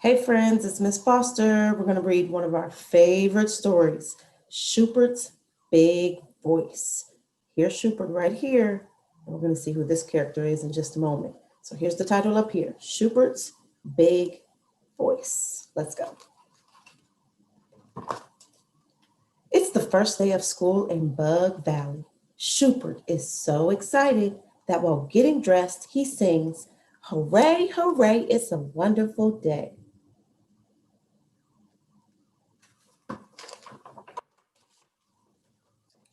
Hey friends, it's Miss Foster. We're going to read one of our favorite stories, Schubert's Big Voice. Here's Schubert right here. And we're going to see who this character is in just a moment. So here's the title up here, Schubert's Big Voice. Let's go. It's the first day of school in Bug Valley. Schubert is so excited that while getting dressed, he sings, "Hooray, hooray, it's a wonderful day."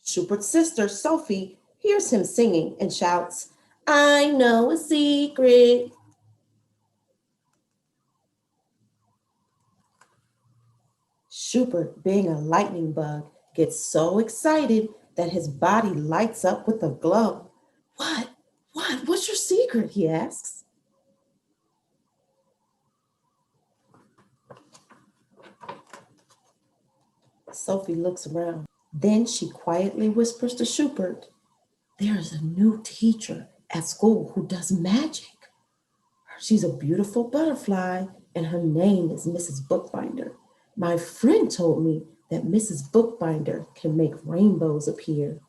Schubert's sister, Sophie, hears him singing and shouts, "I know a secret." Schubert, being a lightning bug, gets so excited that his body lights up with a glow. What? What's your secret? He asks. Sophie looks around. Then she quietly whispers to Schubert, "There is a new teacher at school who does magic. She's a beautiful butterfly, and her name is Mrs. Bookbinder. My friend told me that Mrs. Bookbinder can make rainbows appear."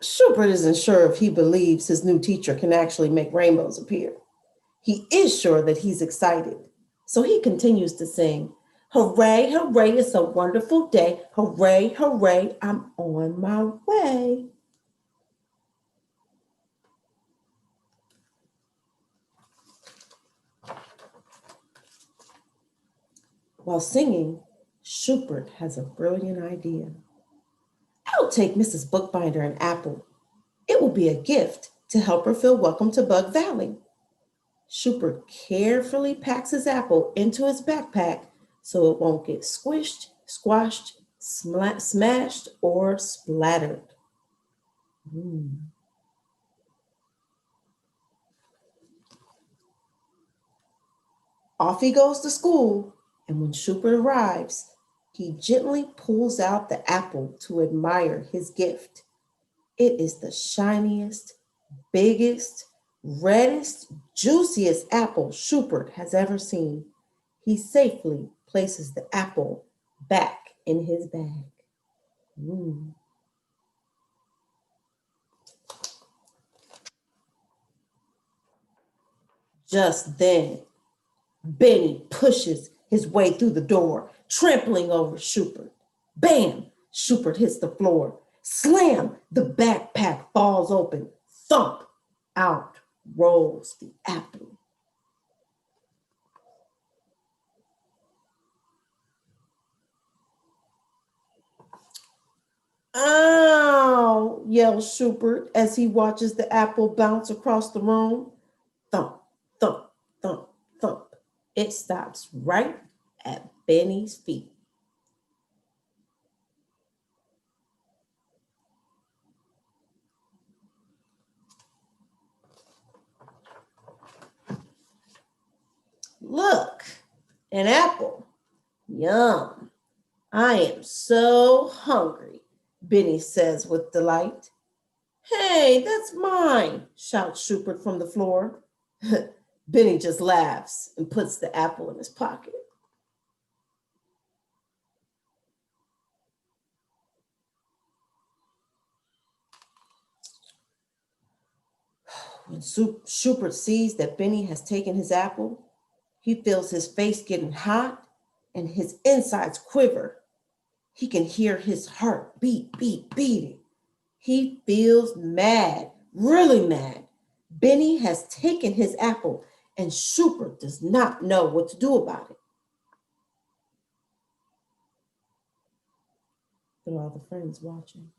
Schubert isn't sure if he believes his new teacher can actually make rainbows appear. He is sure that he's excited. So he continues to sing, "Hooray, hooray, it's a wonderful day. Hooray, hooray, I'm on my way." While singing, Schubert has a brilliant idea. "I'll take Mrs. Bookbinder an apple. It will be a gift to help her feel welcome to Bug Valley." Schubert carefully packs his apple into his backpack so it won't get squished, squashed, smashed, or splattered. Mm. Off he goes to school, and when Schubert arrives, he gently pulls out the apple to admire his gift. It is the shiniest, biggest, reddest, juiciest apple Schubert has ever seen. He safely places the apple back in his bag. Mm. Just then, Benny pushes his way through the door, trampling over Schubert. Bam! Schubert hits the floor. Slam! The backpack falls open. Thump! Out rolls the apple. "Ow!" yells Schubert as he watches the apple bounce across the room. Thump, thump, thump, thump. It stops right at Benny's feet. "Look, an apple. Yum. I am so hungry," Benny says with delight. "Hey, that's mine," shouts Schubert from the floor. Benny just laughs and puts the apple in his pocket. When Schubert sees that Benny has taken his apple, he feels his face getting hot and his insides quiver. He can hear his heart beating. He feels mad, really mad. Benny has taken his apple and Schubert does not know what to do about it. There are all the friends watching.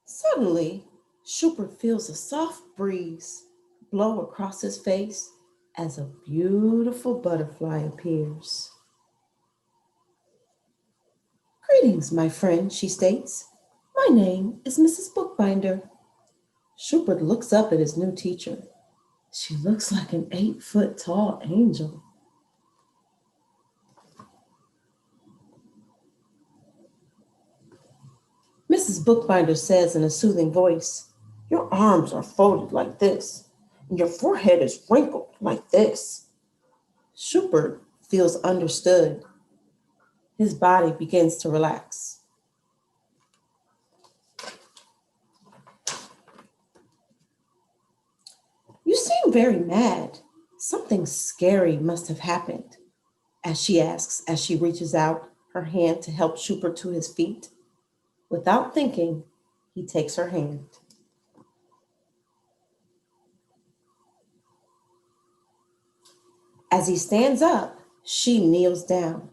Suddenly, Schubert feels a soft breeze blow across his face as a beautiful butterfly appears. "Greetings, my friend," she states. "My name is Mrs. Bookbinder." Schubert looks up at his new teacher. She looks like an 8-foot tall angel. Mrs. Bookbinder says in a soothing voice, "Your arms are folded like this, and your forehead is wrinkled like this." Shubert feels understood. His body begins to relax. "You seem very mad. Something scary must have happened," as she asks as she reaches out her hand to help Shubert to his feet. Without thinking, he takes her hand. As he stands up, she kneels down.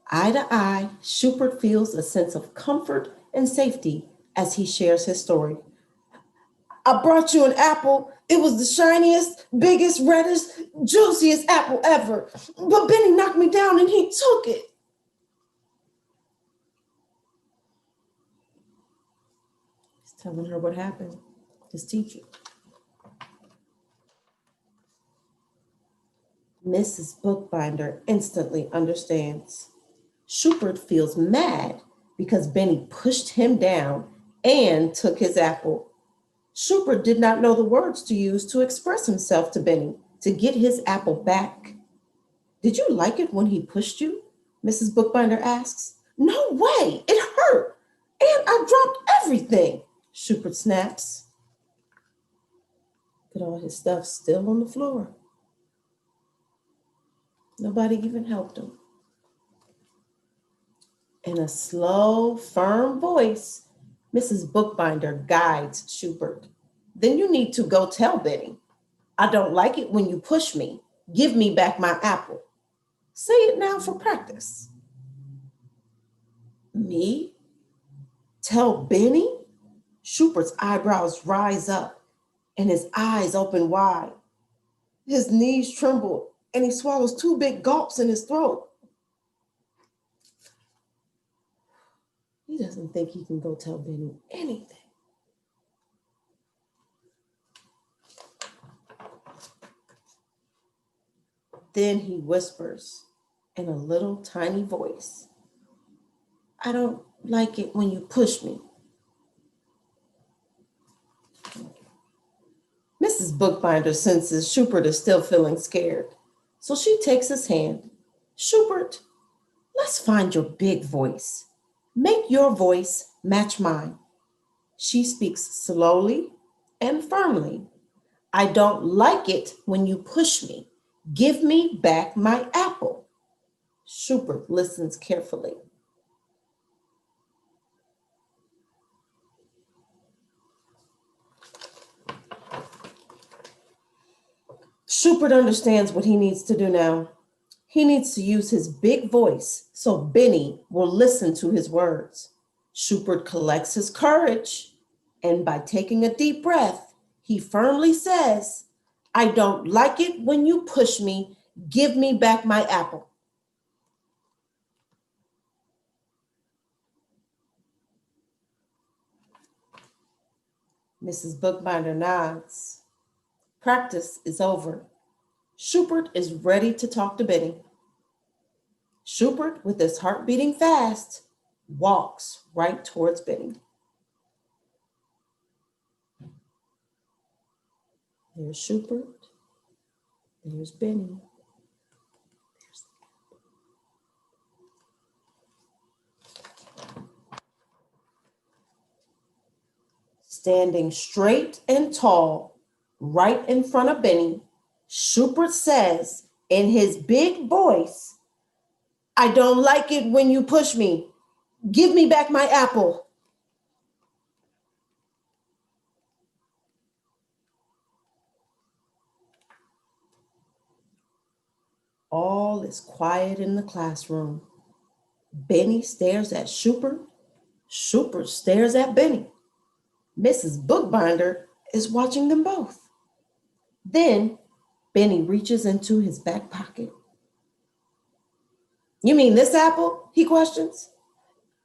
Eye to eye, Shubert feels a sense of comfort and safety as he shares his story. "I brought you an apple. It was the shiniest, biggest, reddest, juiciest apple ever. But Benny knocked me down and he took it." He's telling her what happened, his teacher. Mrs. Bookbinder instantly understands. Shubert feels mad because Benny pushed him down and took his apple. Shubert did not know the words to use to express himself to Benny to get his apple back. "Did you like it when he pushed you?" Mrs. Bookbinder asks. "No way, it hurt. And I dropped everything," Shubert snaps. But all his stuff still on the floor. Nobody even helped him. In a slow, firm voice, Mrs. Bookbinder guides Shubert. "Then you need to go tell Benny. I don't like it when you push me. Give me back my apple. Say it now for practice." "Me? Tell Benny?" Schubert's eyebrows rise up and his eyes open wide. His knees tremble and he swallows two big gulps in his throat. He doesn't think he can go tell Benny anything. Then he whispers in a little tiny voice, "I don't like it when you push me." Mrs. Bookbinder senses Shubert is still feeling scared, so she takes his hand. "Shubert, let's find your big voice. Make your voice match mine." She speaks slowly and firmly. "I don't like it when you push me. Give me back my apple." Shubert listens carefully. Shubert understands what he needs to do now. He needs to use his big voice so Benny will listen to his words. Shubert collects his courage, and by taking a deep breath, he firmly says, "I don't like it when you push me. Give me back my apple." Mrs. Bookbinder nods. Practice is over. Shubert is ready to talk to Benny. Shubert, with his heart beating fast, walks right towards Benny. There's Shubert. There's Benny. Standing straight and tall, right in front of Benny, Shubert says in his big voice, "I don't like it when you push me. Give me back my apple." All is quiet in the classroom. Benny stares at Shubert. Shubert stares at Benny. Mrs. Bookbinder is watching them both. Then Benny reaches into his back pocket. "You mean this apple?" he questions.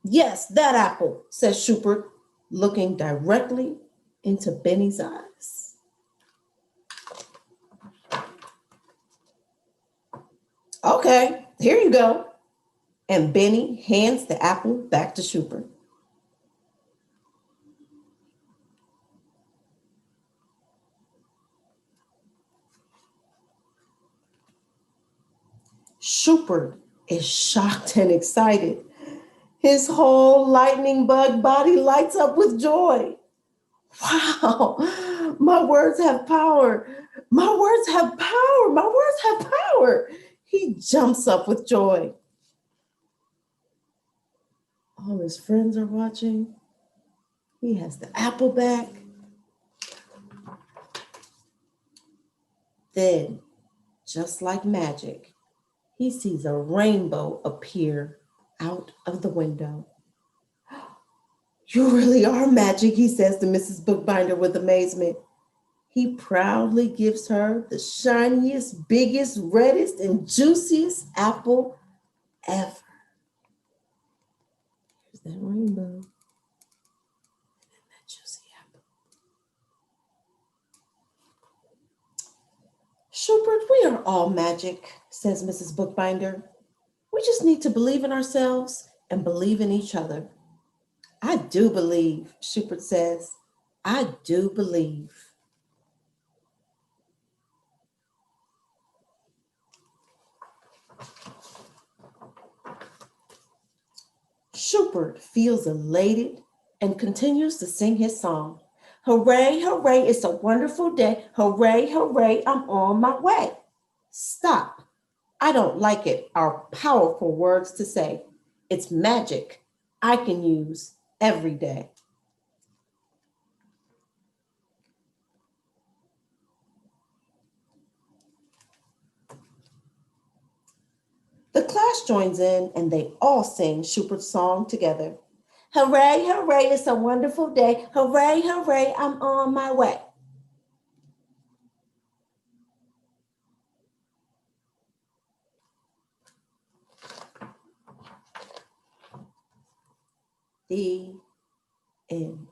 "Yes, that apple," says Shubert, looking directly into Benny's eyes. "Okay, here you go." And Benny hands the apple back to Shubert. Shubert is shocked and excited. His whole lightning bug body lights up with joy. Wow, my words have power. My words have power. My words have power. He jumps up with joy. All his friends are watching. He has the apple back. Then, just like magic, he sees a rainbow appear out of the window. You really are magic, he says to Mrs. Bookbinder with amazement. He proudly gives her the shiniest, biggest, reddest, and juiciest apple ever. Here's that rainbow and that juicy apple. Shubert, we are all magic, says Mrs. Bookbinder. We just need to believe in ourselves and believe in each other. I do believe, Shubert says. I do believe. Shubert feels elated and continues to sing his song. Hooray, hooray, it's a wonderful day. Hooray, hooray, I'm on my way. Stop. I don't like it, are powerful words to say. It's magic I can use every day. The class joins in and they all sing Schubert's song together. Hooray, hooray, it's a wonderful day. Hooray, hooray, I'm on my way. The end.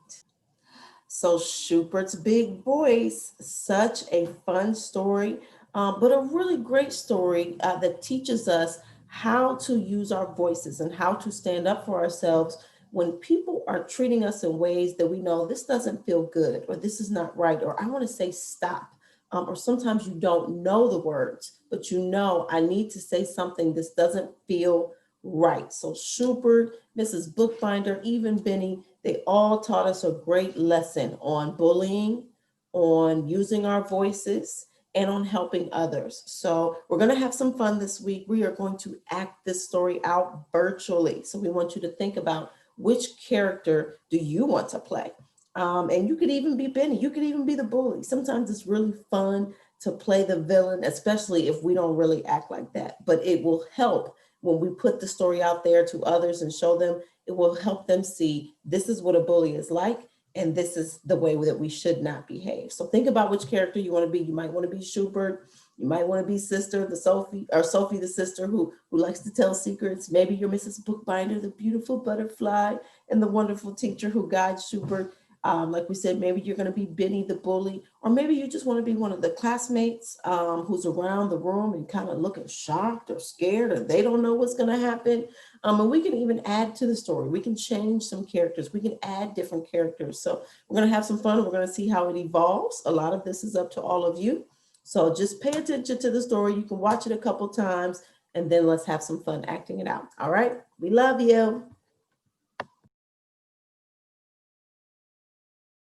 So Schubert's Big Voice, such a fun story, but a really great story that teaches us how to use our voices and how to stand up for ourselves when people are treating us in ways that we know this doesn't feel good or this is not right, or I want to say stop. Or sometimes you don't know the words, but you know I need to say something. This doesn't feel right. So Shubert, Mrs. Bookbinder, even Benny, they all taught us a great lesson on bullying, on using our voices, and on helping others. So we're going to have some fun this week. We are going to act this story out virtually. So we want you to think about which character do you want to play? And you could even be Benny. You could even be the bully. Sometimes it's really fun to play the villain, especially if we don't really act like that. But it will help when we put the story out there to others and show them. It will help them see this is what a bully is like, and this is the way that we should not behave. So think about which character you want to be. You might want to be Shubert. You might want to be Sister, the Sophie, or Sophie, the sister who likes to tell secrets. Maybe you're Mrs. Bookbinder, the beautiful butterfly, and the wonderful teacher who guides Shubert. Like we said, maybe you're going to be Benny the bully, or maybe you just want to be one of the classmates who's around the room and kind of looking shocked or scared, or they don't know what's going to happen. And we can even add to the story. We can change some characters. We can add different characters. So we're going to have some fun. We're going to see how it evolves. A lot of this is up to all of you. So just pay attention to the story. You can watch it a couple times, and then let's have some fun acting it out. All right. We love you.